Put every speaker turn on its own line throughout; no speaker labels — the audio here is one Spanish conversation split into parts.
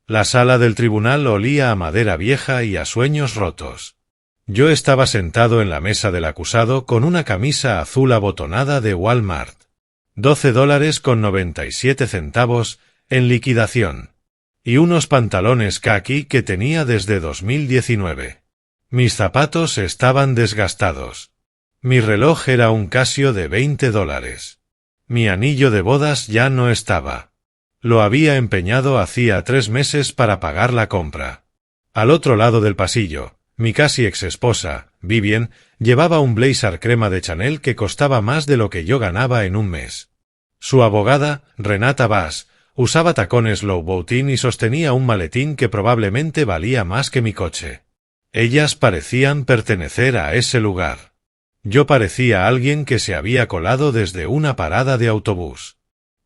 La sala del tribunal olía a madera vieja y a sueños rotos. Yo estaba sentado en la mesa del acusado con una camisa azul abotonada de Walmart. $12.97 en liquidación. Y unos pantalones caqui que tenía desde 2019. Mis zapatos estaban desgastados. Mi reloj era un Casio de $20. Mi anillo de bodas ya no estaba. Lo había empeñado hacía 3 meses para pagar la compra. Al otro lado del pasillo, mi casi ex esposa, Vivian, llevaba un blazer crema de Chanel que costaba más de lo que yo ganaba en un mes. Su abogada, Renata Bass, usaba tacones Louboutin y sostenía un maletín que probablemente valía más que mi coche. Ellas parecían pertenecer a ese lugar. Yo parecía alguien que se había colado desde una parada de autobús.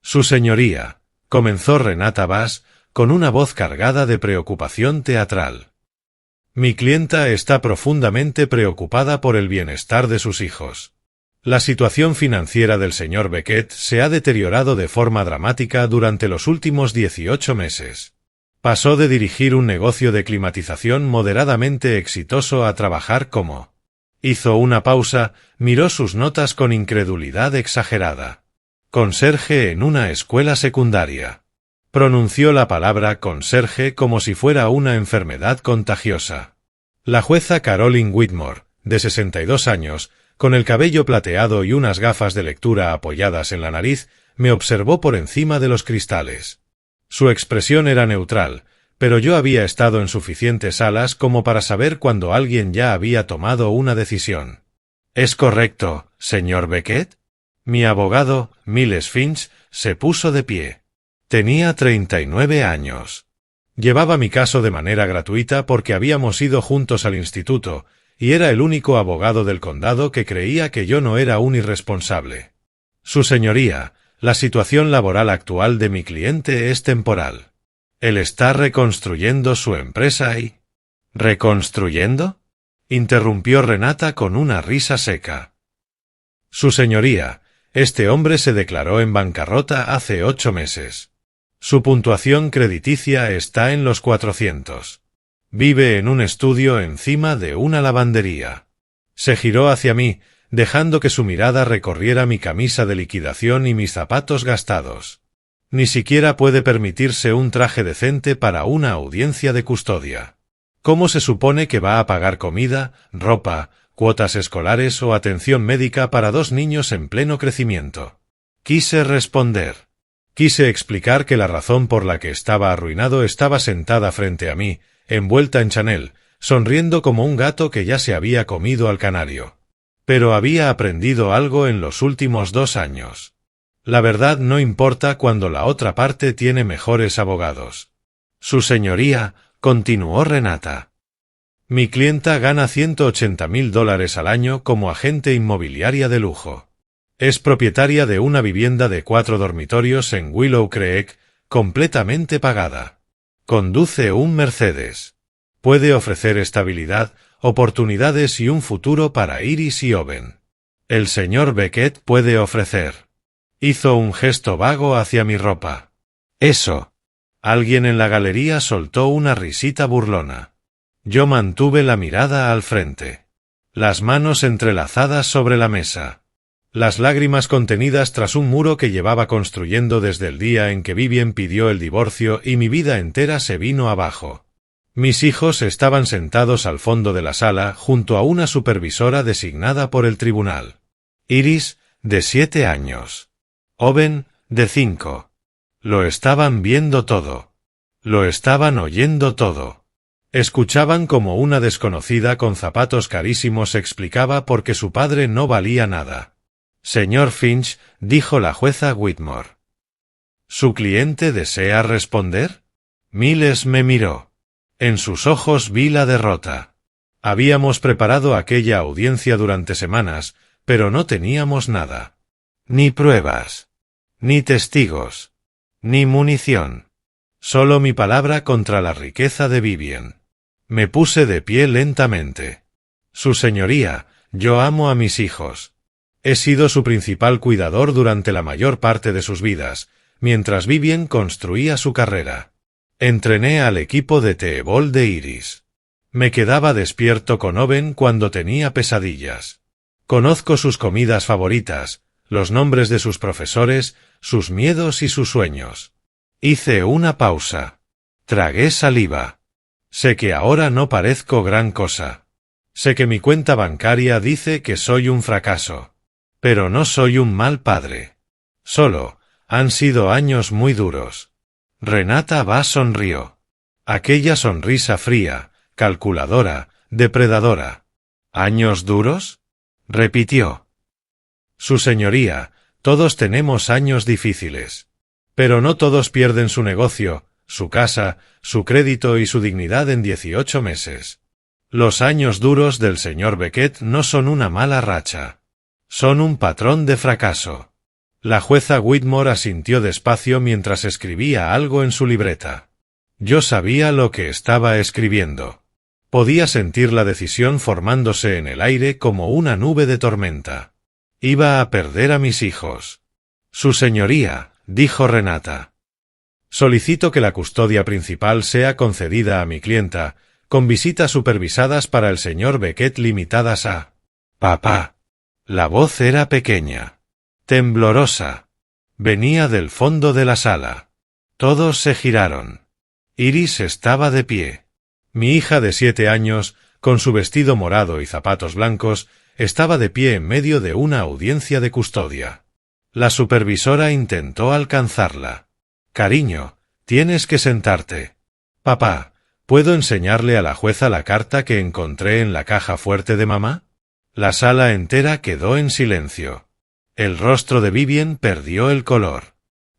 Su señoría, comenzó Renata Bass, con una voz cargada de preocupación teatral. Mi clienta está profundamente preocupada por el bienestar de sus hijos. La situación financiera del señor Beckett se ha deteriorado de forma dramática durante los últimos 18 meses. Pasó de dirigir un negocio de climatización moderadamente exitoso a trabajar como... Hizo una pausa, miró sus notas con incredulidad exagerada. Conserje en una escuela secundaria. Pronunció la palabra conserje como si fuera una enfermedad contagiosa. La jueza Caroline Whitmore, de 62 años, con el cabello plateado y unas gafas de lectura apoyadas en la nariz, me observó por encima de los cristales. Su expresión era neutral, pero yo había estado en suficientes salas como para saber cuando alguien ya había tomado una decisión. ¿Es correcto, señor Beckett? Mi abogado, Miles Finch, se puso de pie. Tenía 39 años. Llevaba mi caso de manera gratuita porque habíamos ido juntos al instituto, y era el único abogado del condado que creía que yo no era un irresponsable. Su señoría, la situación laboral actual de mi cliente es temporal. Él está reconstruyendo su empresa y... ¿Reconstruyendo? Interrumpió Renata con una risa seca. Su señoría, este hombre se declaró en bancarrota hace 8 meses. Su puntuación crediticia está en los 400. Vive en un estudio encima de una lavandería. Se giró hacia mí, dejando que su mirada recorriera mi camisa de liquidación y mis zapatos gastados. Ni siquiera puede permitirse un traje decente para una audiencia de custodia. ¿Cómo se supone que va a pagar comida, ropa, cuotas escolares o atención médica para 2 niños en pleno crecimiento? Quise responder. Quise explicar que la razón por la que estaba arruinado estaba sentada frente a mí, envuelta en Chanel, sonriendo como un gato que ya se había comido al canario. Pero había aprendido algo en los últimos 2 años. La verdad no importa cuando la otra parte tiene mejores abogados. Su señoría, continuó Renata. Mi clienta gana $180.000 al año como agente inmobiliaria de lujo. Es propietaria de una vivienda de 4 dormitorios en Willow Creek, completamente pagada. Conduce un Mercedes. Puede ofrecer estabilidad, oportunidades y un futuro para Iris y Owen. El señor Beckett puede ofrecer. Hizo un gesto vago hacia mi ropa. Eso. Alguien en la galería soltó una risita burlona. Yo mantuve la mirada al frente. Las manos entrelazadas sobre la mesa. Las lágrimas contenidas tras un muro que llevaba construyendo desde el día en que Vivian pidió el divorcio y mi vida entera se vino abajo. Mis hijos estaban sentados al fondo de la sala junto a una supervisora designada por el tribunal. Iris, de 7 años. Owen, de 5. Lo estaban viendo todo. Lo estaban oyendo todo. Escuchaban como una desconocida con zapatos carísimos explicaba por qué su padre no valía nada. Señor Finch, dijo la jueza Whitmore. ¿Su cliente desea responder? Miles me miró. En sus ojos vi la derrota. Habíamos preparado aquella audiencia durante semanas, pero no teníamos nada. Ni pruebas. Ni testigos. Ni munición. Solo mi palabra contra la riqueza de Vivian. Me puse de pie lentamente. Su señoría, yo amo a mis hijos. He sido su principal cuidador durante la mayor parte de sus vidas, mientras Vivian construía su carrera. Entrené al equipo de teebol de Iris. Me quedaba despierto con Owen cuando tenía pesadillas. Conozco sus comidas favoritas, los nombres de sus profesores, sus miedos y sus sueños. Hice una pausa. Tragué saliva. Sé que ahora no parezco gran cosa. Sé que mi cuenta bancaria dice que soy un fracaso. Pero no soy un mal padre. Solo, han sido años muy duros. Renata Vaz sonrió. Aquella sonrisa fría, calculadora, depredadora. ¿Años duros? Repitió. Su señoría, todos tenemos años difíciles. Pero no todos pierden su negocio, su casa, su crédito y su dignidad en 18 meses. Los años duros del señor Beckett no son una mala racha. Son un patrón de fracaso. La jueza Whitmore asintió despacio mientras escribía algo en su libreta. Yo sabía lo que estaba escribiendo. Podía sentir la decisión formándose en el aire como una nube de tormenta. Iba a perder a mis hijos. Su señoría, dijo Renata. Solicito que la custodia principal sea concedida a mi clienta, con visitas supervisadas para el señor Beckett limitadas a... Papá. La voz era pequeña. Temblorosa. Venía del fondo de la sala. Todos se giraron. Iris estaba de pie. Mi hija de 7 años, con su vestido morado y zapatos blancos, estaba de pie en medio de una audiencia de custodia. La supervisora intentó alcanzarla. Cariño, tienes que sentarte. Papá, ¿puedo enseñarle a la jueza la carta que encontré en la caja fuerte de mamá? La sala entera quedó en silencio. El rostro de Vivien perdió el color.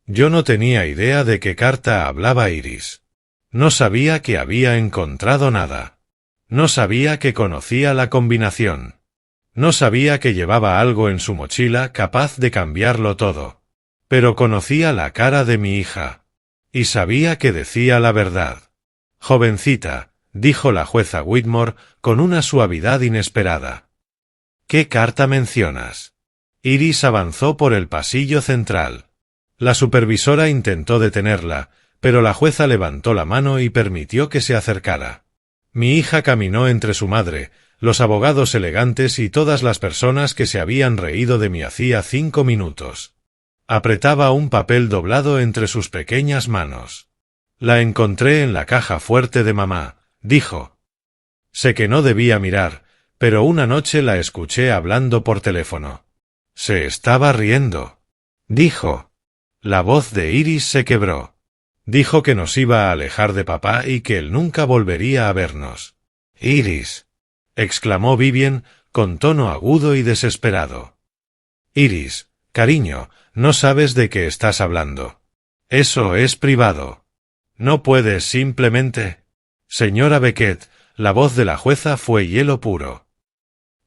Yo no tenía idea de qué carta hablaba Iris. No sabía que había encontrado nada. No sabía que conocía la combinación. No sabía que llevaba algo en su mochila capaz de cambiarlo todo. Pero conocía la cara de mi hija. Y sabía que decía la verdad. Jovencita, dijo la jueza Whitmore con una suavidad inesperada. ¿Qué carta mencionas? Iris avanzó por el pasillo central. La supervisora intentó detenerla, pero la jueza levantó la mano y permitió que se acercara. Mi hija caminó entre su madre, los abogados elegantes y todas las personas que se habían reído de mí hacía 5 minutos. Apretaba un papel doblado entre sus pequeñas manos. La encontré en la caja fuerte de mamá, dijo. Sé que no debía mirar, pero una noche la escuché hablando por teléfono. Se estaba riendo. Dijo. La voz de Iris se quebró. Dijo que nos iba a alejar de papá y que él nunca volvería a vernos. Iris, exclamó Vivien con tono agudo y desesperado. Iris, cariño, no sabes de qué estás hablando. Eso es privado. No puedes simplemente... Señora Beckett, la voz de la jueza fue hielo puro.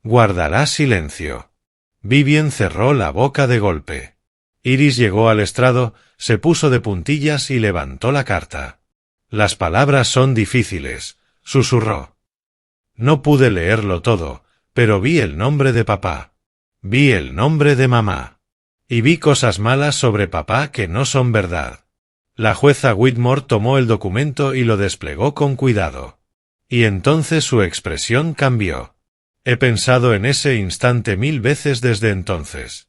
Guardará silencio. Vivien cerró la boca de golpe. Iris llegó al estrado, se puso de puntillas y levantó la carta. Las palabras son difíciles, susurró. No pude leerlo todo, pero vi el nombre de papá. Vi el nombre de mamá. Y vi cosas malas sobre papá que no son verdad. La jueza Whitmore tomó el documento y lo desplegó con cuidado. Y entonces su expresión cambió. He pensado en ese instante 1000 veces desde entonces.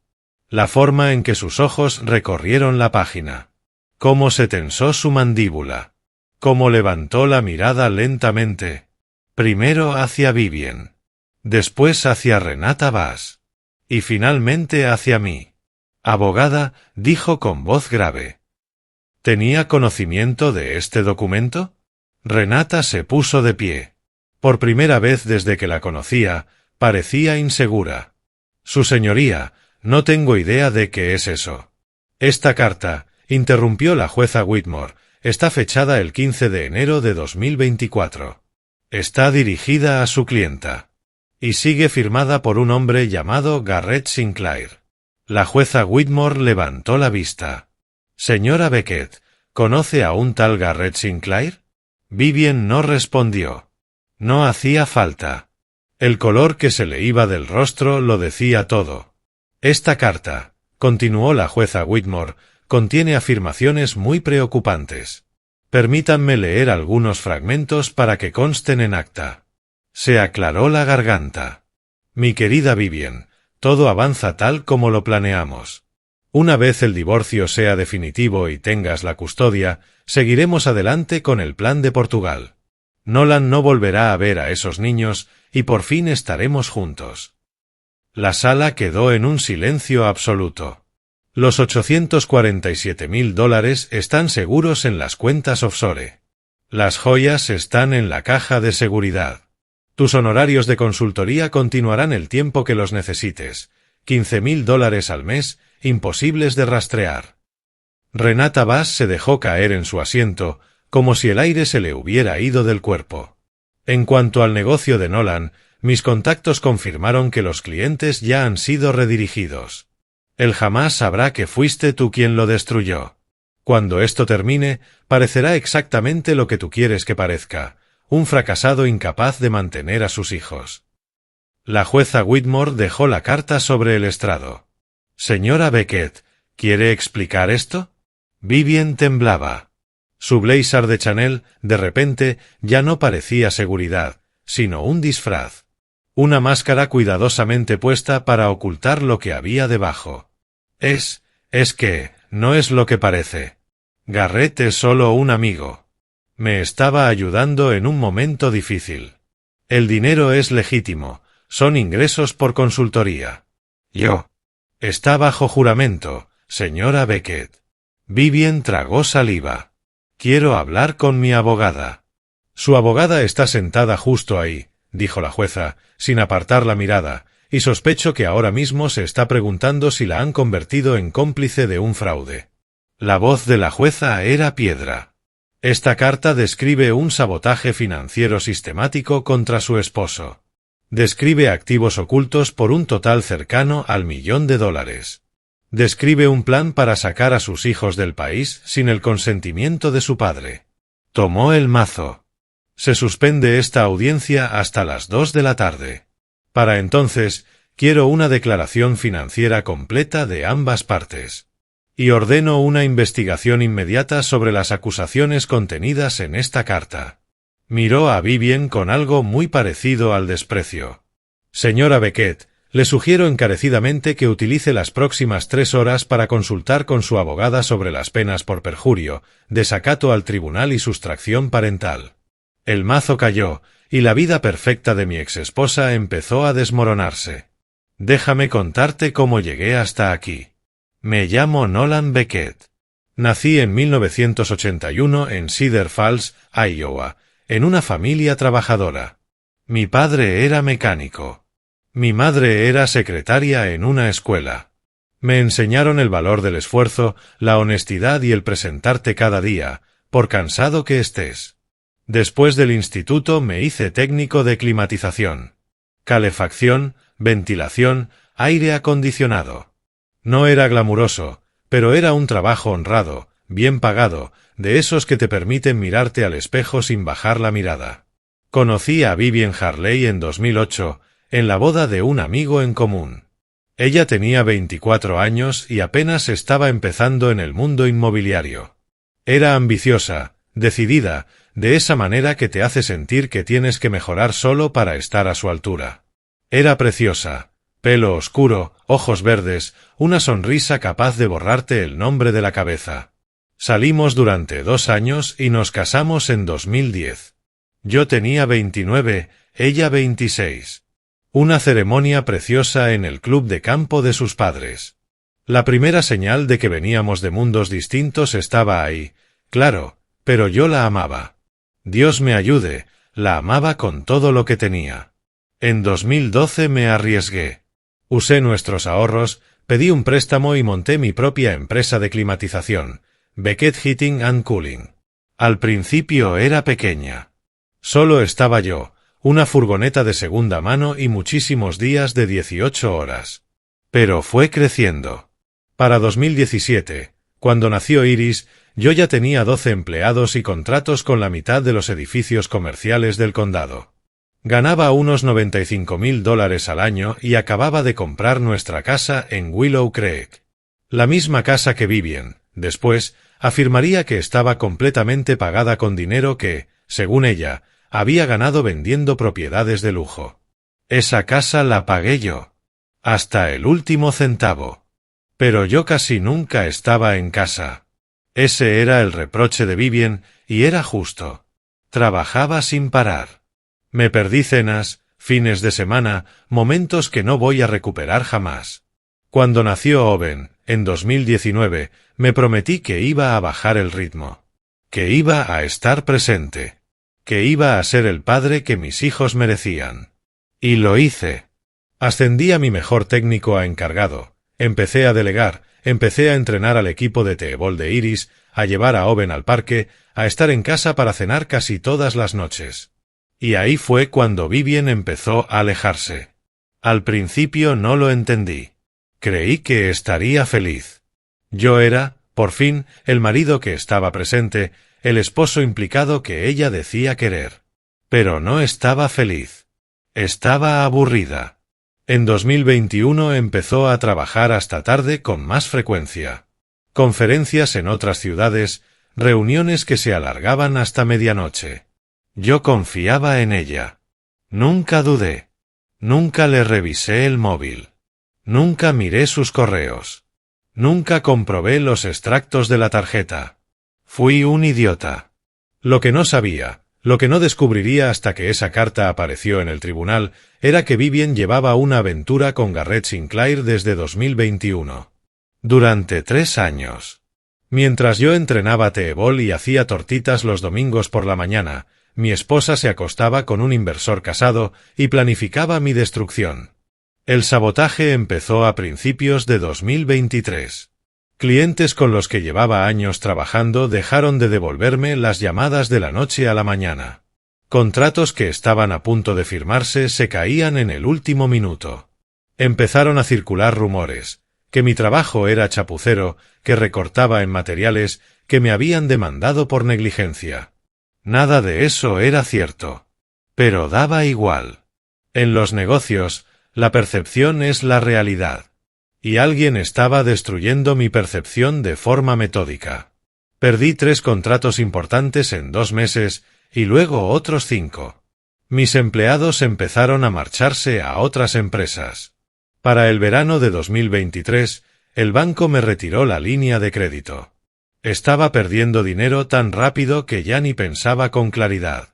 La forma en que sus ojos recorrieron la página. Cómo se tensó su mandíbula. Cómo levantó la mirada lentamente. Primero hacia Vivien. Después hacia Renata Vaz. Y finalmente hacia mí. Abogada, dijo con voz grave. ¿Tenía conocimiento de este documento? Renata se puso de pie. Por primera vez desde que la conocía, parecía insegura. Su señoría, no tengo idea de qué es eso. Esta carta, interrumpió la jueza Whitmore, está fechada el 15 de enero de 2024. Está dirigida a su clienta. Y sigue firmada por un hombre llamado Garrett Sinclair. La jueza Whitmore levantó la vista. Señora Beckett, ¿conoce a un tal Garrett Sinclair? Vivien no respondió. No hacía falta. El color que se le iba del rostro lo decía todo. Esta carta, continuó la jueza Whitmore, contiene afirmaciones muy preocupantes. Permítanme leer algunos fragmentos para que consten en acta. Se aclaró la garganta. Mi querida Vivien, todo avanza tal como lo planeamos. Una vez el divorcio sea definitivo y tengas la custodia, seguiremos adelante con el plan de Portugal. Nolan no volverá a ver a esos niños y por fin estaremos juntos. La sala quedó en un silencio absoluto. Los $847.000 están seguros en las cuentas offshore. Las joyas están en la caja de seguridad. Tus honorarios de consultoría continuarán el tiempo que los necesites. $15.000 al mes, imposibles de rastrear. Renata Vaz se dejó caer en su asiento, como si el aire se le hubiera ido del cuerpo. En cuanto al negocio de Nolan, mis contactos confirmaron que los clientes ya han sido redirigidos. Él jamás sabrá que fuiste tú quien lo destruyó. Cuando esto termine, parecerá exactamente lo que tú quieres que parezca, un fracasado incapaz de mantener a sus hijos. La jueza Whitmore dejó la carta sobre el estrado. Señora Beckett, ¿quiere explicar esto? Vivien temblaba. Su blazer de Chanel, de repente, ya no parecía seguridad, sino un disfraz. Una máscara cuidadosamente puesta para ocultar lo que había debajo. Es que, no es lo que parece. Garrett es solo un amigo. Me estaba ayudando en un momento difícil. El dinero es legítimo, son ingresos por consultoría. Yo. Está bajo juramento, señora Beckett. Vivien tragó saliva. Quiero hablar con mi abogada. Su abogada está sentada justo ahí, dijo la jueza, sin apartar la mirada, y sospecho que ahora mismo se está preguntando si la han convertido en cómplice de un fraude. La voz de la jueza era piedra. Esta carta describe un sabotaje financiero sistemático contra su esposo. Describe activos ocultos por un total cercano al $1.000.000. Describe un plan para sacar a sus hijos del país sin el consentimiento de su padre. Tomó el mazo. Se suspende esta audiencia hasta las 2 de la tarde. Para entonces, quiero una declaración financiera completa de ambas partes. Y ordeno una investigación inmediata sobre las acusaciones contenidas en esta carta. Miró a Vivien con algo muy parecido al desprecio. Señora Beckett, le sugiero encarecidamente que utilice las próximas 3 horas para consultar con su abogada sobre las penas por perjurio, desacato al tribunal y sustracción parental. El mazo cayó, y la vida perfecta de mi exesposa empezó a desmoronarse. Déjame contarte cómo llegué hasta aquí. Me llamo Nolan Beckett. Nací en 1981 en Cedar Falls, Iowa, en una familia trabajadora. Mi padre era mecánico. Mi madre era secretaria en una escuela. Me enseñaron el valor del esfuerzo, la honestidad y el presentarte cada día, por cansado que estés. Después del instituto me hice técnico de climatización. Calefacción, ventilación, aire acondicionado. No era glamuroso, pero era un trabajo honrado, bien pagado, de esos que te permiten mirarte al espejo sin bajar la mirada. Conocí a Vivien Harley en 2008, en la boda de un amigo en común. Ella tenía 24 años y apenas estaba empezando en el mundo inmobiliario. Era ambiciosa, decidida, de esa manera que te hace sentir que tienes que mejorar solo para estar a su altura. Era preciosa, pelo oscuro, ojos verdes, una sonrisa capaz de borrarte el nombre de la cabeza. Salimos durante 2 años y nos casamos en 2010. Yo tenía 29, ella 26. Una ceremonia preciosa en el club de campo de sus padres. La primera señal de que veníamos de mundos distintos estaba ahí, claro, pero yo la amaba. Dios me ayude, la amaba con todo lo que tenía. En 2012 me arriesgué. Usé nuestros ahorros, pedí un préstamo y monté mi propia empresa de climatización, Beckett Heating and Cooling. Al principio era pequeña. Solo estaba yo, una furgoneta de segunda mano y muchísimos días de 18 horas. Pero fue creciendo. Para 2017, cuando nació Iris, yo ya tenía 12 empleados y contratos con la mitad de los edificios comerciales del condado. Ganaba unos $95.000 al año y acababa de comprar nuestra casa en Willow Creek. La misma casa que Vivien, después, afirmaría que estaba completamente pagada con dinero que, según ella, había ganado vendiendo propiedades de lujo. Esa casa la pagué yo. Hasta el último centavo. Pero yo casi nunca estaba en casa. Ese era el reproche de Vivien, y era justo. Trabajaba sin parar. Me perdí cenas, fines de semana, momentos que no voy a recuperar jamás. Cuando nació Owen, en 2019, me prometí que iba a bajar el ritmo. Que iba a estar presente. Que iba a ser el padre que mis hijos merecían. Y lo hice. Ascendí a mi mejor técnico a encargado. Empecé a delegar, empecé a entrenar al equipo de teebol de Iris, a llevar a Owen al parque, a estar en casa para cenar casi todas las noches. Y ahí fue cuando Vivien empezó a alejarse. Al principio no lo entendí. Creí que estaría feliz. Yo era, por fin, el marido que estaba presente, el esposo implicado que ella decía querer. Pero no estaba feliz. Estaba aburrida. En 2021 empezó a trabajar hasta tarde con más frecuencia. Conferencias en otras ciudades, reuniones que se alargaban hasta medianoche. Yo confiaba en ella. Nunca dudé. Nunca le revisé el móvil. Nunca miré sus correos. Nunca comprobé los extractos de la tarjeta. Fui un idiota. Lo que no sabía, lo que no descubriría hasta que esa carta apareció en el tribunal, era que Vivien llevaba una aventura con Garrett Sinclair desde 2021. Durante 3 años. Mientras yo entrenaba teebol y hacía tortitas los domingos por la mañana, mi esposa se acostaba con un inversor casado y planificaba mi destrucción. El sabotaje empezó a principios de 2023. Clientes con los que llevaba años trabajando dejaron de devolverme las llamadas de la noche a la mañana. Contratos que estaban a punto de firmarse se caían en el último minuto. Empezaron a circular rumores, que mi trabajo era chapucero, que recortaba en materiales, que me habían demandado por negligencia. Nada de eso era cierto. Pero daba igual. En los negocios, la percepción es la realidad. Y alguien estaba destruyendo mi percepción de forma metódica. Perdí 3 contratos importantes en 2 meses, y luego otros 5. Mis empleados empezaron a marcharse a otras empresas. Para el verano de 2023, el banco me retiró la línea de crédito. Estaba perdiendo dinero tan rápido que ya ni pensaba con claridad.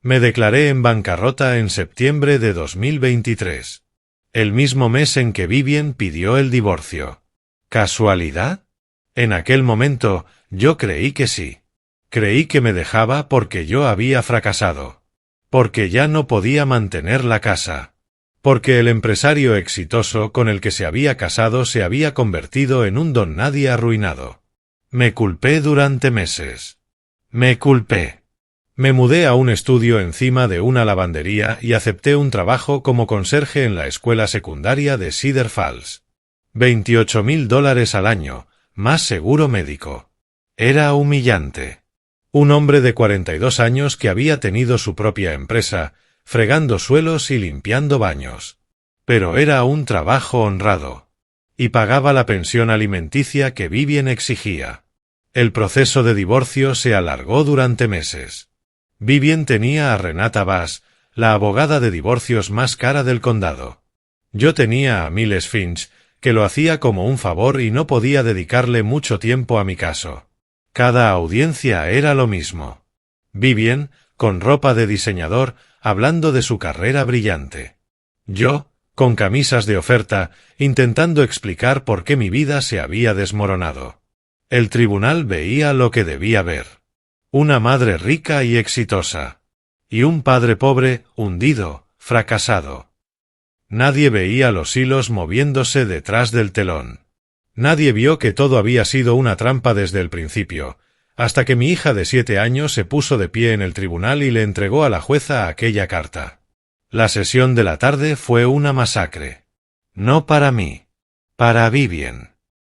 Me declaré en bancarrota en septiembre de 2023. El mismo mes en que Vivien pidió el divorcio. ¿Casualidad? En aquel momento, yo creí que sí. Creí que me dejaba porque yo había fracasado. Porque ya no podía mantener la casa. Porque el empresario exitoso con el que se había casado se había convertido en un don nadie arruinado. Me culpé durante meses. Me culpé. Me mudé a un estudio encima de una lavandería y acepté un trabajo como conserje en la escuela secundaria de Cedar Falls. $28,000 al año, más seguro médico. Era humillante. Un hombre de 42 años que había tenido su propia empresa, fregando suelos y limpiando baños. Pero era un trabajo honrado. Y pagaba la pensión alimenticia que Vivien exigía. El proceso de divorcio se alargó durante meses. Vivien tenía a Renata Bass, la abogada de divorcios más cara del condado. Yo tenía a Miles Finch, que lo hacía como un favor y no podía dedicarle mucho tiempo a mi caso. Cada audiencia era lo mismo. Vivien, con ropa de diseñador, hablando de su carrera brillante. Yo, con camisas de oferta, intentando explicar por qué mi vida se había desmoronado. El tribunal veía lo que debía ver. Una madre rica y exitosa. Y un padre pobre, hundido, fracasado. Nadie veía los hilos moviéndose detrás del telón. Nadie vio que todo había sido una trampa desde el principio, hasta que mi hija de 7 años se puso de pie en el tribunal y le entregó a la jueza aquella carta. La sesión de la tarde fue una masacre. No para mí. Para Vivien.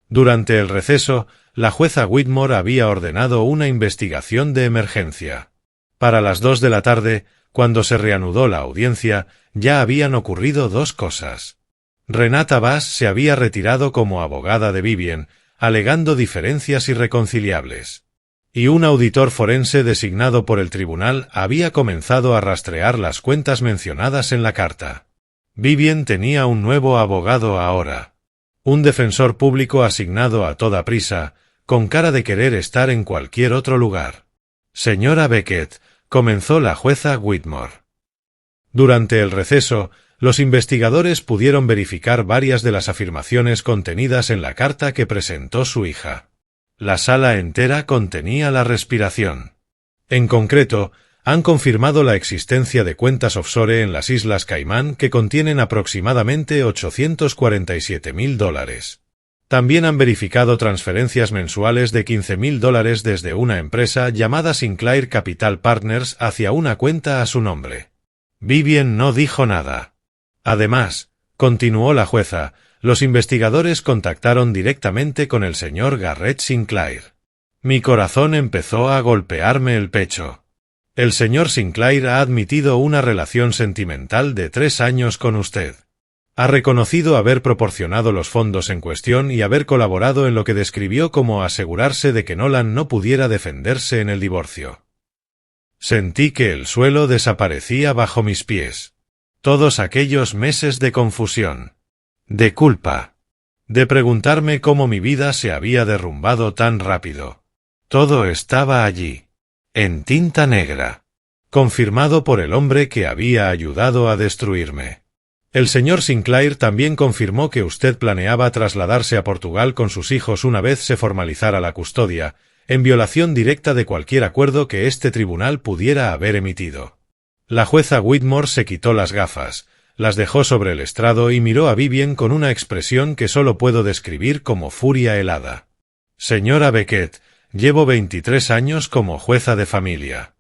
Durante el receso, la jueza Whitmore había ordenado una investigación de emergencia. Para las 2 de la tarde, cuando se reanudó la audiencia, ya habían ocurrido 2 cosas. Renata Bass se había retirado como abogada de Vivien, alegando diferencias irreconciliables. Y un auditor forense designado por el tribunal había comenzado a rastrear las cuentas mencionadas en la carta. Vivien tenía un nuevo abogado ahora. Un defensor público asignado a toda prisa, con cara de querer estar en cualquier otro lugar. Señora Beckett, comenzó la jueza Whitmore. Durante el receso, los investigadores pudieron verificar varias de las afirmaciones contenidas en la carta que presentó su hija. La sala entera contenía la respiración. En concreto, han confirmado la existencia de cuentas offshore en las Islas Caimán que contienen aproximadamente $847.000. También han verificado transferencias mensuales de $15.000 desde una empresa llamada Sinclair Capital Partners hacia una cuenta a su nombre. Vivien no dijo nada. Además, continuó la jueza, los investigadores contactaron directamente con el señor Garrett Sinclair. Mi corazón empezó a golpearme el pecho. El señor Sinclair ha admitido una relación sentimental de 3 años con usted. Ha reconocido haber proporcionado los fondos en cuestión y haber colaborado en lo que describió como asegurarse de que Nolan no pudiera defenderse en el divorcio. Sentí que el suelo desaparecía bajo mis pies. Todos aquellos meses de confusión, de culpa, de preguntarme cómo mi vida se había derrumbado tan rápido. Todo estaba allí, en tinta negra, confirmado por el hombre que había ayudado a destruirme. El señor Sinclair también confirmó que usted planeaba trasladarse a Portugal con sus hijos una vez se formalizara la custodia, en violación directa de cualquier acuerdo que este tribunal pudiera haber emitido. La jueza Whitmore se quitó las gafas, las dejó sobre el estrado y miró a Vivien con una expresión que solo puedo describir como furia helada. Señora Beckett, llevo 23 años como jueza de familia.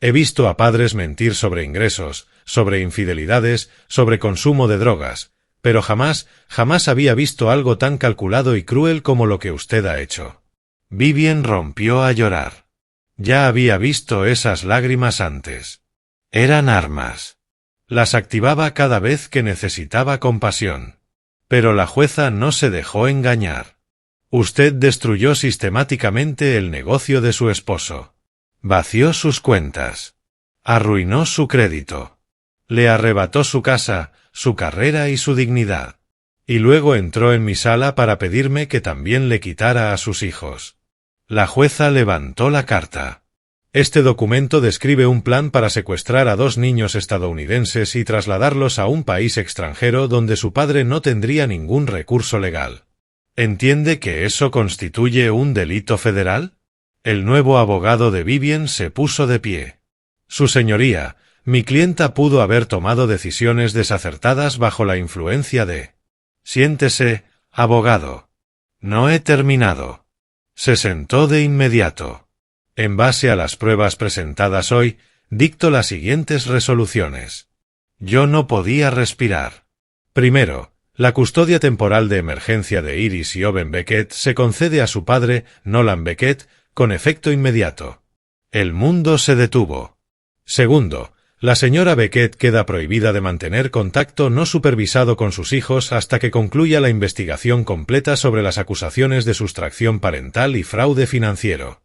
He visto a padres mentir sobre ingresos, sobre infidelidades, sobre consumo de drogas, pero jamás había visto algo tan calculado y cruel como lo que usted ha hecho. Vivien rompió a llorar. Ya había visto esas lágrimas antes. Eran armas. Las activaba cada vez que necesitaba compasión. Pero la jueza no se dejó engañar. Usted destruyó sistemáticamente el negocio de su esposo. Vació sus cuentas. Arruinó su crédito. Le arrebató su casa, su carrera y su dignidad. Y luego entró en mi sala para pedirme que también le quitara a sus hijos. La jueza levantó la carta. Este documento describe un plan para secuestrar a 2 niños estadounidenses y trasladarlos a un país extranjero donde su padre no tendría ningún recurso legal. ¿Entiende que eso constituye un delito federal? El nuevo abogado de Vivien se puso de pie. Su señoría, mi clienta pudo haber tomado decisiones desacertadas bajo la influencia de... Siéntese, abogado. No he terminado. Se sentó de inmediato. En base a las pruebas presentadas hoy, dicto las siguientes resoluciones. Yo no podía respirar. Primero, la custodia temporal de emergencia de Iris y Owen Beckett se concede a su padre, Nolan Beckett, con efecto inmediato. El mundo se detuvo. Segundo, la señora Beckett queda prohibida de mantener contacto no supervisado con sus hijos hasta que concluya la investigación completa sobre las acusaciones de sustracción parental y fraude financiero.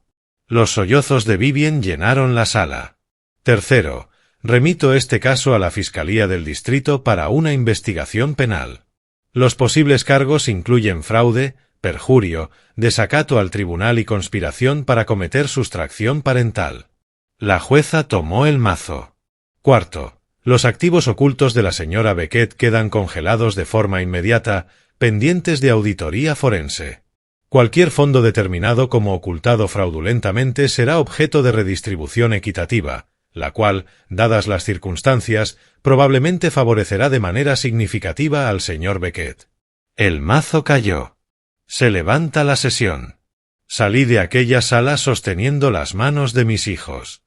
Los sollozos de Vivien llenaron la sala. Tercero, remito este caso a la Fiscalía del Distrito para una investigación penal. Los posibles cargos incluyen fraude, perjurio, desacato al tribunal y conspiración para cometer sustracción parental. La jueza tomó el mazo. Cuarto, los activos ocultos de la señora Beckett quedan congelados de forma inmediata, pendientes de auditoría forense. Cualquier fondo determinado como ocultado fraudulentamente será objeto de redistribución equitativa, la cual, dadas las circunstancias, probablemente favorecerá de manera significativa al señor Beckett. El mazo cayó. Se levanta la sesión. Salí de aquella sala sosteniendo las manos de mis hijos.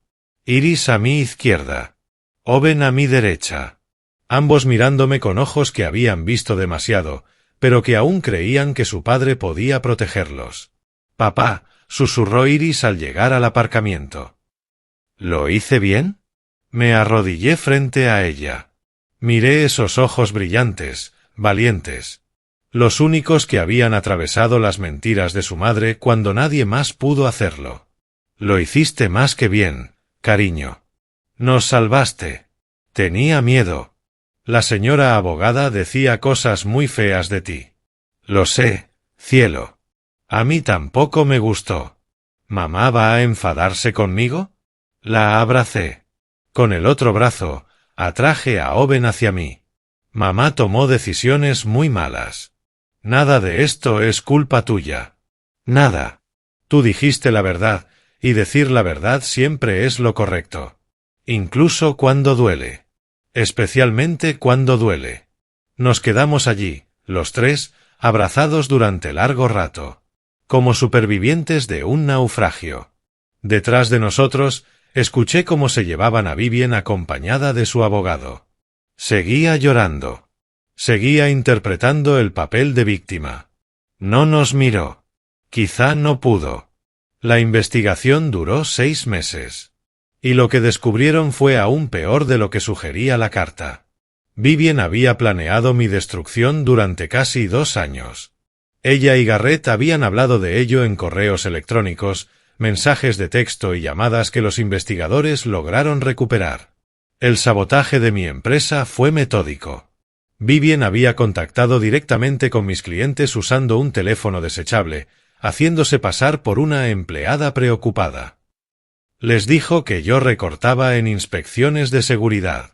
Iris a mi izquierda. Owen a mi derecha. Ambos mirándome con ojos que habían visto demasiado, pero que aún creían que su padre podía protegerlos. «Papá», susurró Iris al llegar al aparcamiento. ¿Lo hice bien? Me arrodillé frente a ella. Miré esos ojos brillantes, valientes. los únicos que habían atravesado las mentiras de su madre cuando nadie más pudo hacerlo. Lo hiciste más que bien, cariño. Nos salvaste. Tenía miedo. La señora abogada decía cosas muy feas de ti. Lo sé, cielo. A mí tampoco me gustó. ¿Mamá va a enfadarse conmigo? La abracé. Con el otro brazo, atraje a Owen hacia mí. Mamá tomó decisiones muy malas. Nada de esto es culpa tuya. Nada. Tú dijiste la verdad, y decir la verdad siempre es lo correcto. Incluso cuando duele. Especialmente cuando duele. Nos quedamos allí, los tres, abrazados durante largo rato. Como supervivientes de un naufragio. Detrás de nosotros, escuché cómo se llevaban a Vivien acompañada de su abogado. Seguía llorando. Seguía interpretando el papel de víctima. No nos miró. Quizá no pudo. La investigación duró 6 meses. Y lo que descubrieron fue aún peor de lo que sugería la carta. Vivien había planeado mi destrucción durante casi 2 años. Ella y Garrett habían hablado de ello en correos electrónicos, mensajes de texto y llamadas que los investigadores lograron recuperar. El sabotaje de mi empresa fue metódico. Vivien había contactado directamente con mis clientes usando un teléfono desechable, haciéndose pasar por una empleada preocupada. Les dijo que yo recortaba en inspecciones de seguridad,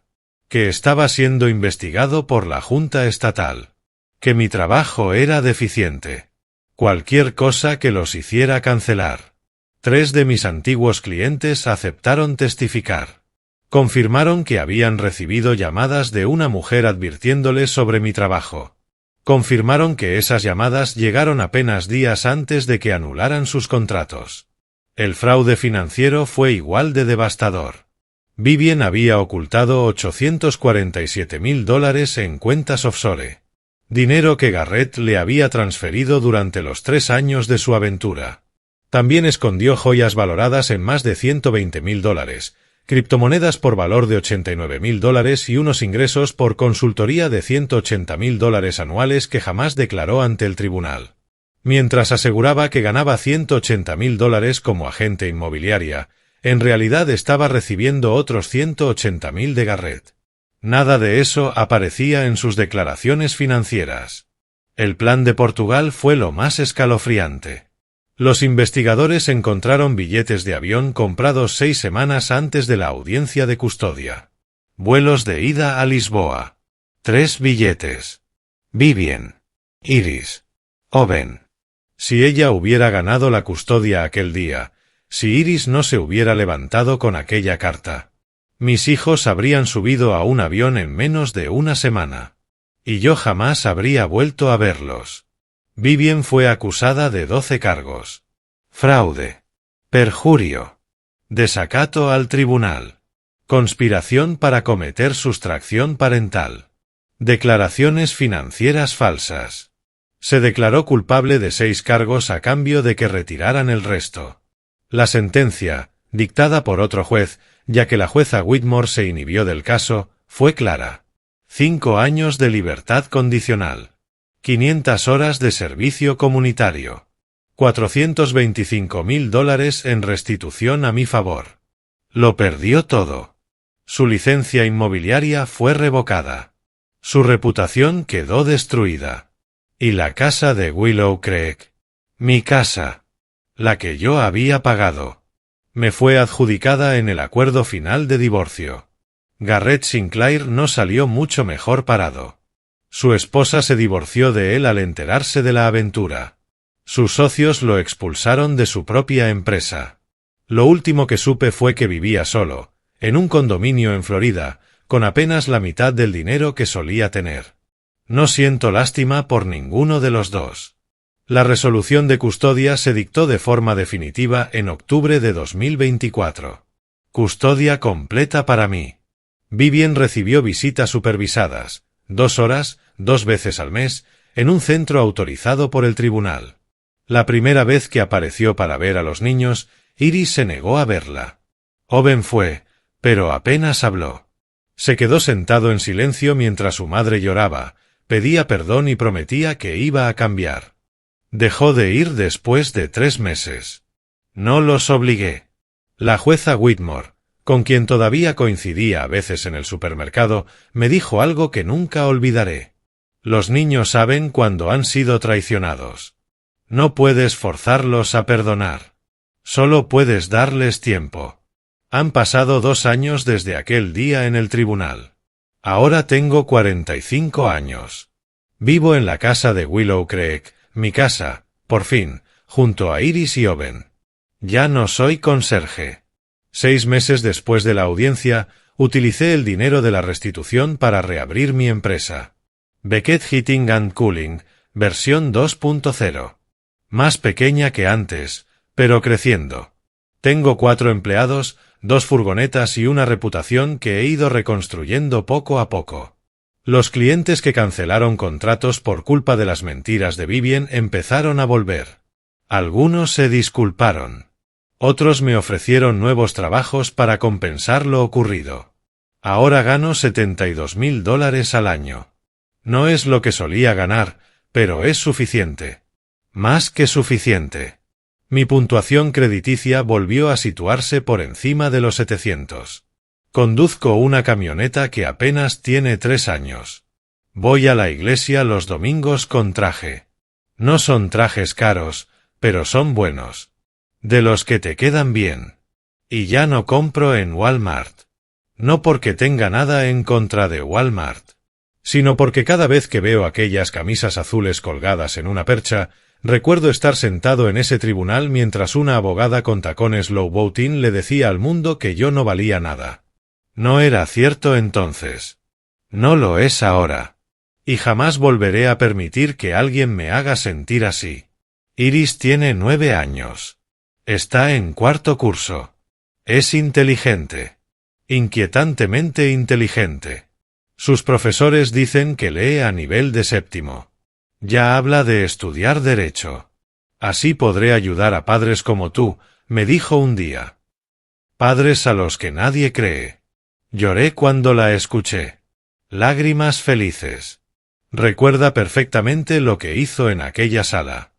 que estaba siendo investigado por la Junta Estatal, que mi trabajo era deficiente. Cualquier cosa que los hiciera cancelar. 3 de mis antiguos clientes aceptaron testificar. Confirmaron que habían recibido llamadas de una mujer advirtiéndoles sobre mi trabajo. Confirmaron que esas llamadas llegaron apenas días antes de que anularan sus contratos. El fraude financiero fue igual de devastador. Vivien había ocultado $847,000 en cuentas offshore. Dinero que Garrett le había transferido durante los 3 años de su aventura. También escondió joyas valoradas en más de $120,000, criptomonedas por valor de $89,000 y unos ingresos por consultoría de $180,000 anuales que jamás declaró ante el tribunal. Mientras aseguraba que ganaba $180,000 como agente inmobiliaria, en realidad estaba recibiendo otros $180,000 de Garrett. Nada de eso aparecía en sus declaraciones financieras. El plan de Portugal fue lo más escalofriante. Los investigadores encontraron billetes de avión comprados 6 semanas antes de la audiencia de custodia. Vuelos de ida a Lisboa. 3 billetes. Vivien. Iris. Owen. Si ella hubiera ganado la custodia aquel día, si Iris no se hubiera levantado con aquella carta, mis hijos habrían subido a un avión en menos de una semana. Y yo jamás habría vuelto a verlos. Vivien fue acusada de 12 cargos. Fraude. Perjurio. Desacato al tribunal. Conspiración para cometer sustracción parental. Declaraciones financieras falsas. Se declaró culpable de 6 cargos a cambio de que retiraran el resto. La sentencia, dictada por otro juez, ya que la jueza Whitmore se inhibió del caso, fue clara. 5 años de libertad condicional. 500 horas de servicio comunitario. $425,000 en restitución a mi favor. Lo perdió todo. Su licencia inmobiliaria fue revocada. Su reputación quedó destruida. Y la casa de Willow Creek. Mi casa. La que yo había pagado. Me fue adjudicada en el acuerdo final de divorcio. Garrett Sinclair no salió mucho mejor parado. Su esposa se divorció de él al enterarse de la aventura. Sus socios lo expulsaron de su propia empresa. Lo último que supe fue que vivía solo, en un condominio en Florida, con apenas la mitad del dinero que solía tener. No siento lástima por ninguno de los dos. La resolución de custodia se dictó de forma definitiva en octubre de 2024. Custodia completa para mí. Vivien recibió visitas supervisadas, 2 horas, 2 veces al mes, en un centro autorizado por el tribunal. La primera vez que apareció para ver a los niños, Iris se negó a verla. Owen fue, pero apenas habló. Se quedó sentado en silencio mientras su madre lloraba, Pedía perdón y prometía que iba a cambiar. Dejó de ir después de 3 meses. No los obligué. La jueza Whitmore, con quien todavía coincidía a veces en el supermercado, me dijo algo que nunca olvidaré. Los niños saben cuando han sido traicionados. No puedes forzarlos a perdonar. Solo puedes darles tiempo. Han pasado 2 años desde aquel día en el tribunal. Ahora tengo 45 años. Vivo en la casa de Willow Creek, mi casa, por fin, junto a Iris y Owen. Ya no soy conserje. 6 meses después de la audiencia, utilicé el dinero de la restitución para reabrir mi empresa. Beckett Heating and Cooling, versión 2.0. Más pequeña que antes, pero creciendo. Tengo 4 empleados, 2 furgonetas y una reputación que he ido reconstruyendo poco a poco. Los clientes que cancelaron contratos por culpa de las mentiras de Vivien empezaron a volver. Algunos se disculparon. Otros me ofrecieron nuevos trabajos para compensar lo ocurrido. Ahora gano $72,000 al año. No es lo que solía ganar, pero es suficiente. Más que suficiente. Mi puntuación crediticia volvió a situarse por encima de los 700. Conduzco una camioneta que apenas tiene 3 años. Voy a la iglesia los domingos con traje. No son trajes caros, pero son buenos. De los que te quedan bien. Y ya no compro en Walmart. No porque tenga nada en contra de Walmart, sino porque cada vez que veo aquellas camisas azules colgadas en una percha, recuerdo estar sentado en ese tribunal mientras una abogada con tacones low-boating le decía al mundo que yo no valía nada. No era cierto entonces. No lo es ahora. Y jamás volveré a permitir que alguien me haga sentir así. Iris tiene 9 años. Está en 4º curso. Es inteligente. Inquietantemente inteligente. Sus profesores dicen que lee a nivel de 7º. Ya habla de estudiar Derecho. Así podré ayudar a padres como tú, me dijo un día. Padres a los que nadie cree. Lloré cuando la escuché. Lágrimas felices. Recuerda perfectamente lo que hizo en aquella sala.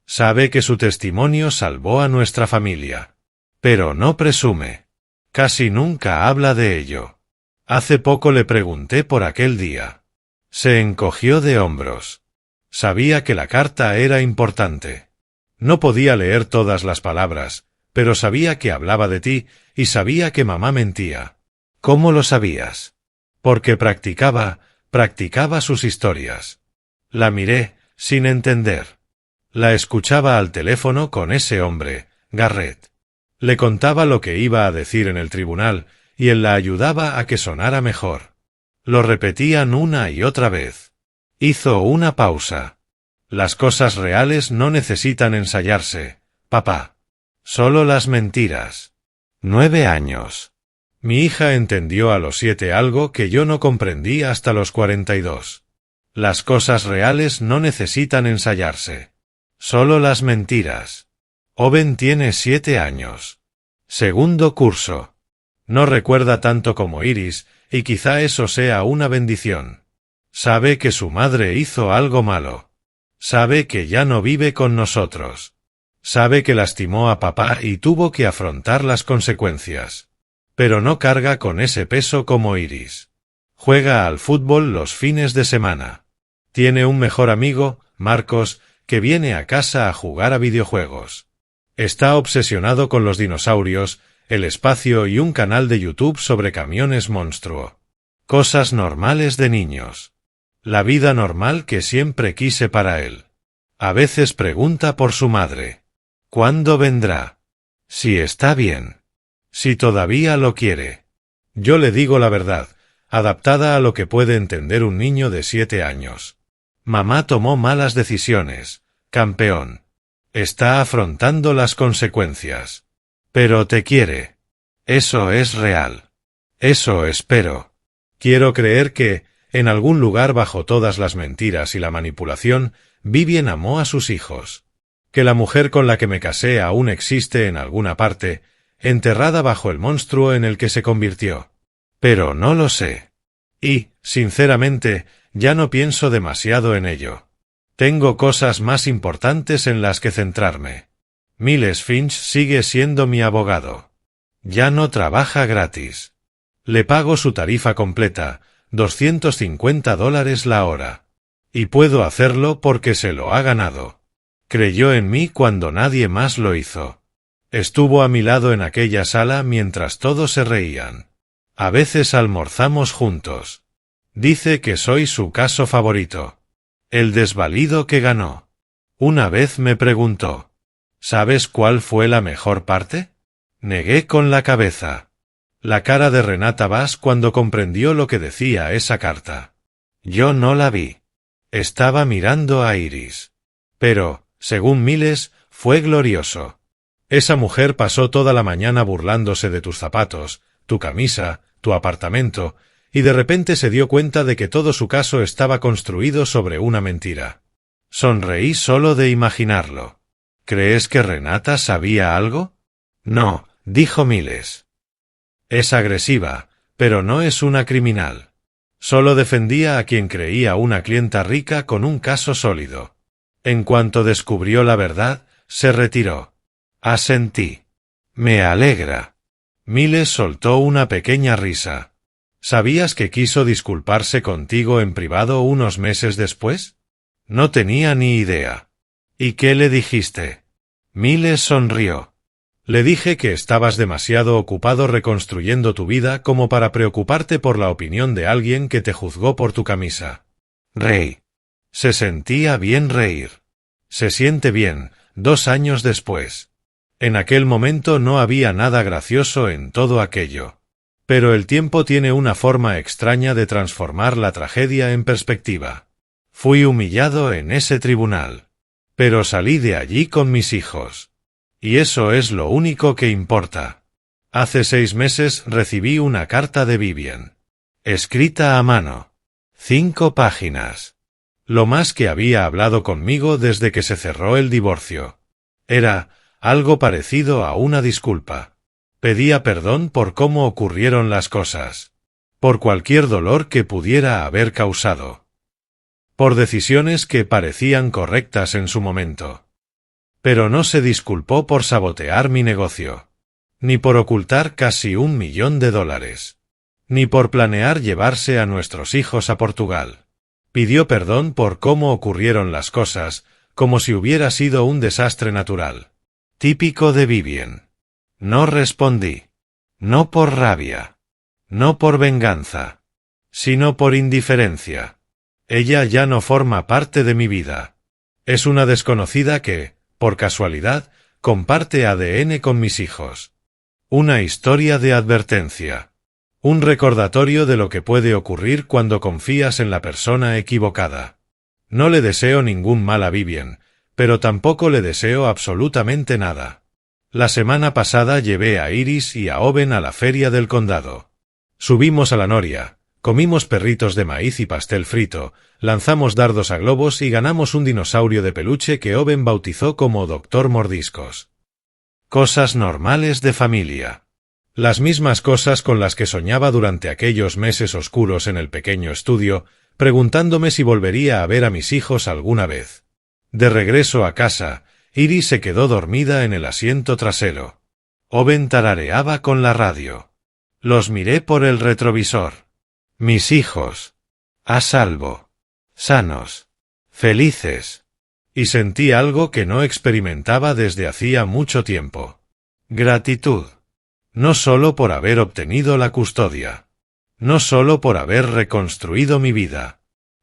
Sabe que su testimonio salvó a nuestra familia. Pero no presume. Casi nunca habla de ello. Hace poco le pregunté por aquel día. Se encogió de hombros. Sabía que la carta era importante. No podía leer todas las palabras, pero sabía que hablaba de ti y sabía que mamá mentía. ¿Cómo lo sabías? Porque practicaba sus historias. La miré, sin entender. La escuchaba al teléfono con ese hombre, Garrett. Le contaba lo que iba a decir en el tribunal, y él la ayudaba a que sonara mejor. Lo repetían una y otra vez. Hizo una pausa. Las cosas reales no necesitan ensayarse, papá. Solo las mentiras. 9 años. Mi hija entendió a los 7 algo que yo no comprendí hasta los 42. Las cosas reales no necesitan ensayarse. Solo las mentiras. Owen tiene 7 años. 2º curso. No recuerda tanto como Iris, y quizá eso sea una bendición. Sabe que su madre hizo algo malo. Sabe que ya no vive con nosotros. Sabe que lastimó a papá y tuvo que afrontar las consecuencias. Pero no carga con ese peso como Iris. Juega al fútbol los fines de semana. Tiene un mejor amigo, Marcos, que viene a casa a jugar a videojuegos. Está obsesionado con los dinosaurios, el espacio y un canal de YouTube sobre camiones monstruo. Cosas normales de niños. La vida normal que siempre quise para él. A veces pregunta por su madre. ¿Cuándo vendrá? Si está bien. Si todavía lo quiere. Yo le digo la verdad, adaptada a lo que puede entender un niño de 7 años. Mamá tomó malas decisiones, campeón. Está afrontando las consecuencias. Pero te quiere. Eso es real. Eso espero. Quiero creer que, en algún lugar bajo todas las mentiras y la manipulación, Vivien amó a sus hijos. Que la mujer con la que me casé aún existe en alguna parte, enterrada bajo el monstruo en el que se convirtió. Pero no lo sé. Y, Sinceramente, ya no pienso demasiado en ello. Tengo cosas más importantes en las que centrarme. Miles Finch sigue siendo mi abogado. Ya no trabaja gratis. Le pago su tarifa completa, $250 la hora. Y puedo hacerlo porque se lo ha ganado. Creyó en mí cuando nadie más lo hizo. Estuvo a mi lado en aquella sala mientras todos se reían. A veces almorzamos juntos. Dice que soy su caso favorito. El desvalido que ganó. Una vez me preguntó, ¿sabes cuál fue la mejor parte? Negué con la cabeza. La cara de Renata Vaz cuando comprendió lo que decía esa carta. Yo no la vi. Estaba mirando a Iris. Pero, según Miles, fue glorioso. Esa mujer pasó toda la mañana burlándose de tus zapatos, tu camisa, tu apartamento, y de repente se dio cuenta de que todo su caso estaba construido sobre una mentira. Sonreí solo de imaginarlo. ¿Crees que Renata sabía algo? No, dijo Miles. Es agresiva, pero no es una criminal. Solo defendía a quien creía una clienta rica con un caso sólido. En cuanto descubrió la verdad, se retiró. Asentí. Me alegra. Miles soltó una pequeña risa. ¿Sabías que quiso disculparse contigo en privado unos meses después? No tenía ni idea. ¿Y qué le dijiste? Miles sonrió. Le dije que estabas demasiado ocupado reconstruyendo tu vida como para preocuparte por la opinión de alguien que te juzgó por tu camisa. Reí. Se sentía bien reír. Se siente bien, 2 años después. En aquel momento no había nada gracioso en todo aquello. Pero el tiempo tiene una forma extraña de transformar la tragedia en perspectiva. Fui humillado en ese tribunal. Pero salí de allí con mis hijos. Y eso es lo único que importa. Hace 6 meses recibí una carta de Vivian. Escrita a mano. 5 páginas. Lo más que había hablado conmigo desde que se cerró el divorcio. Era algo parecido a una disculpa. Pedía perdón por cómo ocurrieron las cosas. Por cualquier dolor que pudiera haber causado. Por decisiones que parecían correctas en su momento. Pero no se disculpó por sabotear mi negocio. Ni por ocultar casi $1 millón. Ni por planear llevarse a nuestros hijos a Portugal. Pidió perdón por cómo ocurrieron las cosas, como si hubiera sido un desastre natural. Típico de Vivian. No respondí. No por rabia. No por venganza. Sino por indiferencia. Ella ya no forma parte de mi vida. Es una desconocida que, por casualidad, comparte ADN con mis hijos. Una historia de advertencia. Un recordatorio de lo que puede ocurrir cuando confías en la persona equivocada. No le deseo ningún mal a Vivian, pero tampoco le deseo absolutamente nada. La semana pasada llevé a Iris y a Owen a la feria del condado. Subimos a la noria, comimos perritos de maíz y pastel frito, lanzamos dardos a globos y ganamos un dinosaurio de peluche que Owen bautizó como Doctor Mordiscos. Cosas normales de familia. Las mismas cosas con las que soñaba durante aquellos meses oscuros en el pequeño estudio, preguntándome si volvería a ver a mis hijos alguna vez. De regreso a casa, Iris se quedó dormida en el asiento trasero. Owen tarareaba con la radio. Los miré por el retrovisor. Mis hijos. A salvo. Sanos. Felices. Y sentí algo que no experimentaba desde hacía mucho tiempo. Gratitud. No solo por haber obtenido la custodia. No solo por haber reconstruido mi vida.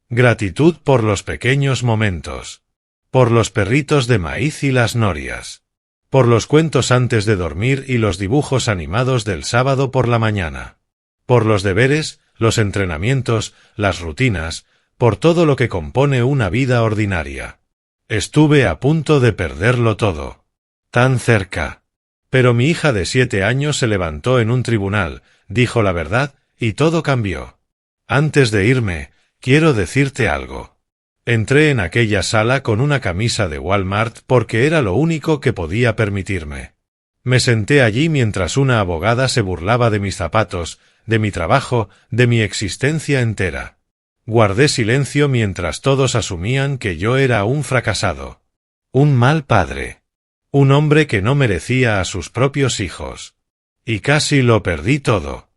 Gratitud por los pequeños momentos. Por los perritos de maíz y las norias. Por los cuentos antes de dormir y los dibujos animados del sábado por la mañana. Por los deberes, los entrenamientos, las rutinas, por todo lo que compone una vida ordinaria. Estuve a punto de perderlo todo. Tan cerca. Pero mi hija de 7 años se levantó en un tribunal, dijo la verdad, y todo cambió. Antes de irme, quiero decirte algo. Entré en aquella sala con una camisa de Walmart porque era lo único que podía permitirme. Me senté allí mientras una abogada se burlaba de mis zapatos, de mi trabajo, de mi existencia entera. Guardé silencio mientras todos asumían que yo era un fracasado. Un mal padre. Un hombre que no merecía a sus propios hijos. Y casi lo perdí todo.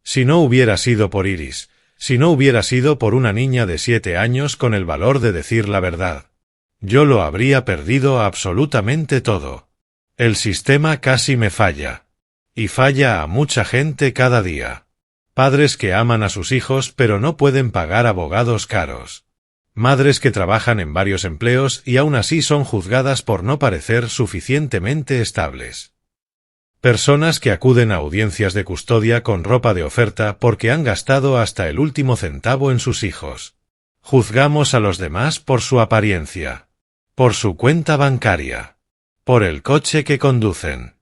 Si no hubiera sido por Iris, si no hubiera sido por una niña de 7 años con el valor de decir la verdad, yo lo habría perdido absolutamente todo. El sistema casi me falla. Y falla a mucha gente cada día. Padres que aman a sus hijos pero no pueden pagar abogados caros. Madres que trabajan en varios empleos y aún así son juzgadas por no parecer suficientemente estables. Personas que acuden a audiencias de custodia con ropa de oferta porque han gastado hasta el último centavo en sus hijos. Juzgamos a los demás por su apariencia, por su cuenta bancaria, por el coche que conducen,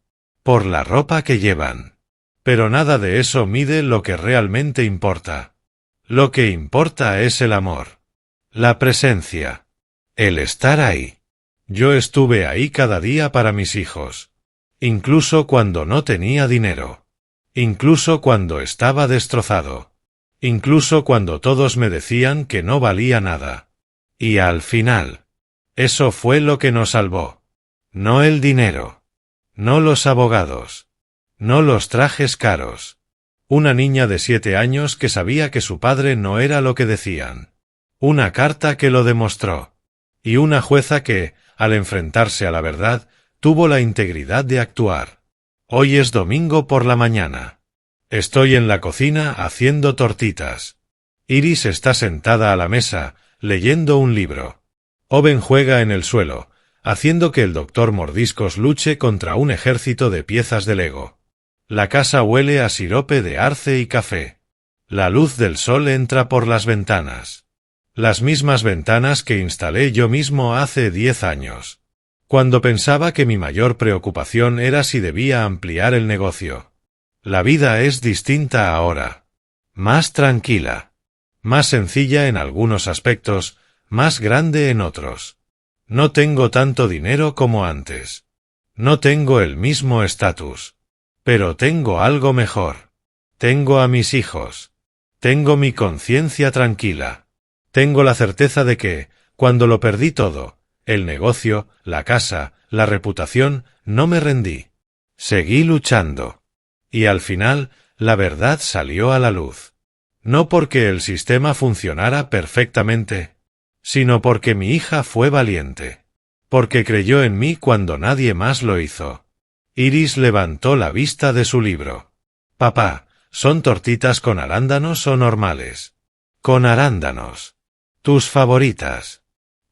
por la ropa que llevan. Pero nada de eso mide lo que realmente importa. Lo que importa es el amor, la presencia, el estar ahí. Yo estuve ahí cada día para mis hijos. Incluso cuando no tenía dinero. Incluso cuando estaba destrozado. Incluso cuando todos me decían que no valía nada. Y al final, eso fue lo que nos salvó. No el dinero. No los abogados. No los trajes caros. Una niña de 7 años que sabía que su padre no era lo que decían. Una carta que lo demostró. Y una jueza que, al enfrentarse a la verdad, tuvo la integridad de actuar. Hoy es domingo por la mañana. Estoy en la cocina haciendo tortitas. Iris está sentada a la mesa, leyendo un libro. Owen juega en el suelo, haciendo que el doctor Mordiscos luche contra un ejército de piezas de Lego. La casa huele a sirope de arce y café. La luz del sol entra por las ventanas. Las mismas ventanas que instalé yo mismo hace 10 años. Cuando pensaba que mi mayor preocupación era si debía ampliar el negocio. La vida es distinta ahora. Más tranquila. Más sencilla en algunos aspectos, más grande en otros. No tengo tanto dinero como antes. No tengo el mismo estatus. Pero tengo algo mejor. Tengo a mis hijos. Tengo mi conciencia tranquila. Tengo la certeza de que, cuando lo perdí todo, el negocio, la casa, la reputación, no me rendí. Seguí luchando. Y al final, la verdad salió a la luz. No porque el sistema funcionara perfectamente, sino porque mi hija fue valiente. Porque creyó en mí cuando nadie más lo hizo. Iris levantó la vista de su libro. Papá, ¿son tortitas con arándanos o normales? Con arándanos. Tus favoritas.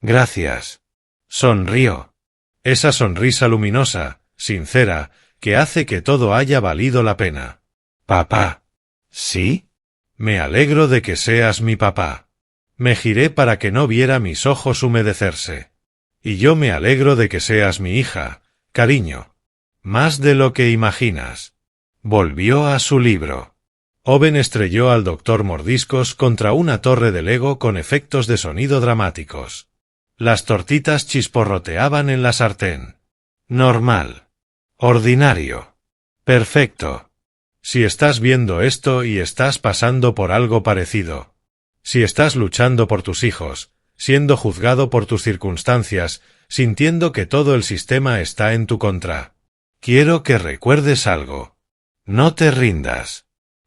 Gracias. Sonrió. Esa sonrisa luminosa, sincera, que hace que todo haya valido la pena. Papá. ¿Sí? Me alegro de que seas mi papá. Me giré para que no viera mis ojos humedecerse. Y yo me alegro de que seas mi hija, cariño. Más de lo que imaginas. Volvió a su libro. Owen estrelló al doctor Mordiscos contra una torre de Lego con efectos de sonido dramáticos. Las tortitas chisporroteaban en la sartén. Normal. Ordinario. Perfecto. Si estás viendo esto y estás pasando por algo parecido. Si estás luchando por tus hijos, siendo juzgado por tus circunstancias, sintiendo que todo el sistema está en tu contra. Quiero que recuerdes algo. No te rindas.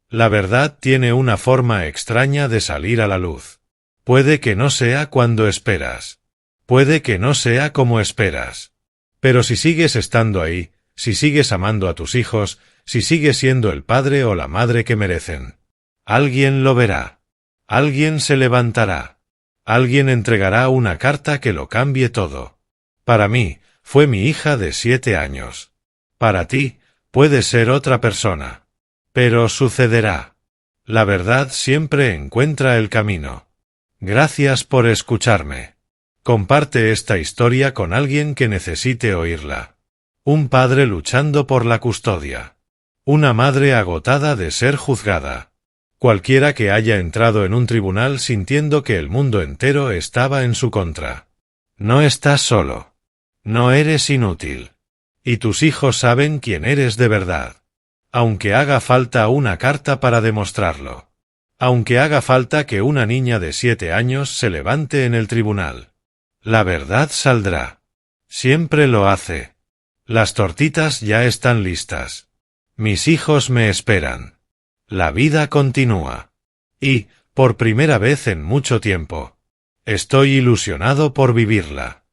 La verdad tiene una forma extraña de salir a la luz. Puede que no sea cuando esperas. Puede que no sea como esperas. Pero si sigues estando ahí, si sigues amando a tus hijos, si sigues siendo el padre o la madre que merecen, alguien lo verá. Alguien se levantará. Alguien entregará una carta que lo cambie todo. Para mí, fue mi hija de 7 años. Para ti, puede ser otra persona. Pero sucederá. La verdad siempre encuentra el camino. Gracias por escucharme. Comparte esta historia con alguien que necesite oírla. Un padre luchando por la custodia. Una madre agotada de ser juzgada. Cualquiera que haya entrado en un tribunal sintiendo que el mundo entero estaba en su contra. No estás solo. No eres inútil. Y tus hijos saben quién eres de verdad. Aunque haga falta una carta para demostrarlo. Aunque haga falta que una niña de 7 años se levante en el tribunal. La verdad saldrá. Siempre lo hace. Las tortitas ya están listas. Mis hijos me esperan. La vida continúa. Y, por primera vez en mucho tiempo, estoy ilusionado por vivirla.